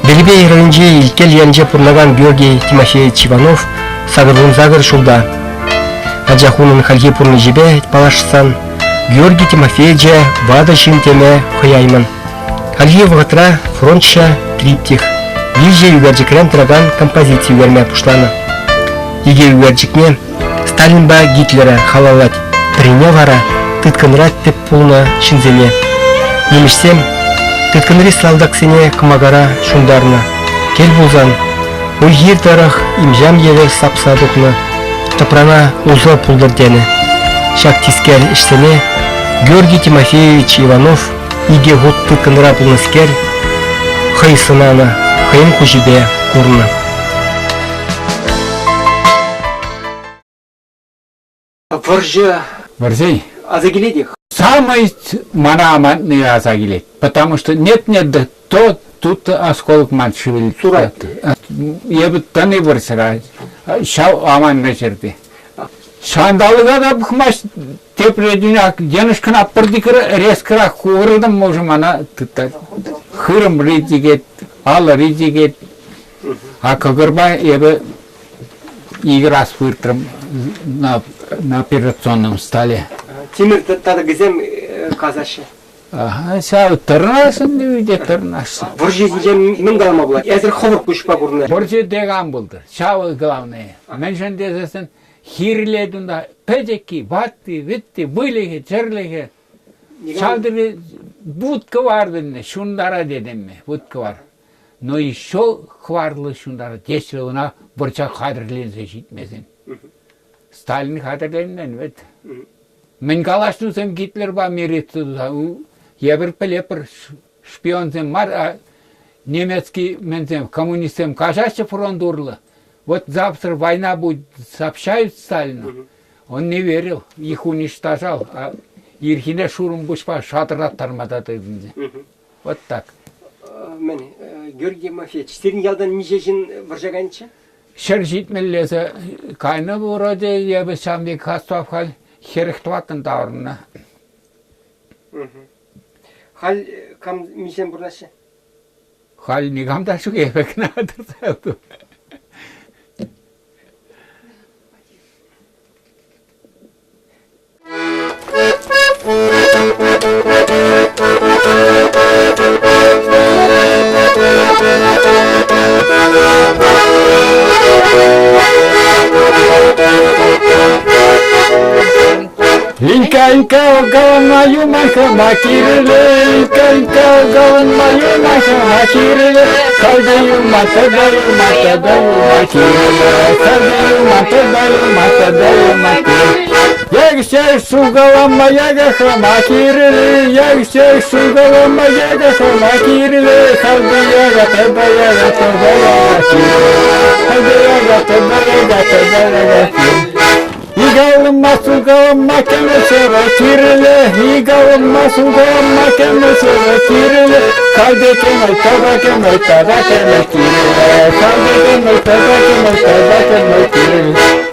Белебей районже илкел янже пурлаган Георгий Тимофеевич Иванов сагырдын загыр шулда. Аджахунын халги пурны жебе палашсан Георгий Тимофеевич вада шинтеме хаяйман. Халги вгатра фронтша триптих. Виже югерджикран траган композицию верме пушлана. Иге югерджикне Сталинба Гитлера халалать. Прине вара тытканрат теп пулна шинземе. Немешсем тытканри салдак сене кымагара шундарна. Кел булзан. Уйгир тарах имжам еве сапсадукна. Топрана уза пулдар дене. Шак тискер иштене Георгий Тимофеевич Иванов иге год тытканра пулныскер хайсынана. Хайм кужибе курна. Варжей. Азагиледих. Самый манаматный азагилет. Потому что нет, да то тут осколок мат шевелит. Я бы таны варсара. Шау аман начерти. Шандалыга да бхмаш тепредюняк денежкан аппардикара резкара хордам можем она хырым ридигет, алла ридигет. А кагарба я бы игра с фыртром на операционном столе. Тимир тада гизем казашы. Ага, сау тырнасын девиде тырнасын. Борже дижем мен галама була. Эзер ховыр кушпа бурна. Борже деган булдыр. Сау главное. Мен жендесен хирледунда педеки, ватти, витти, былиге, черлиге. Шалдыры будка вардыны, шундара дедемме, будка var. Но еще хварлы шундара, если она борча хадырленсе житмесен. Сталин хадырленнен вет. Мен калаштусем Гитлер ба меретту. Я бір пелепер шпионсем мар, немецкий менсем коммунистем кажаще фронт урлы. Вот завтра война будет, сообщают Сталину. Он не верил, их уничтожал. А Ирхине шурум бушпа шатырат тармататы. Вот так. Георгий Тимофеевич, стерин ялдан нижежин варжаганча? Шер житмеллесе кайны вроде я бы сам век хастовхал херехтватын таврна. Хал кам мишен бурнаше? Хал нигамда шуге бек надыр. Инка галан мою маха макирле, инка галан мою маха макирле, калдаю мата даю макирле, калдаю мата даю макирле. Ягся шугалам моя гаха макирле, ягся шугалам моя гаха макирле, калдаю гата дая макирле. Игалым масугалым макемесе ватирле, игалым масугалым макемесе ватирле, калдекемай табакемай табакемай кирле, калдекемай табакемай табакемай кирле.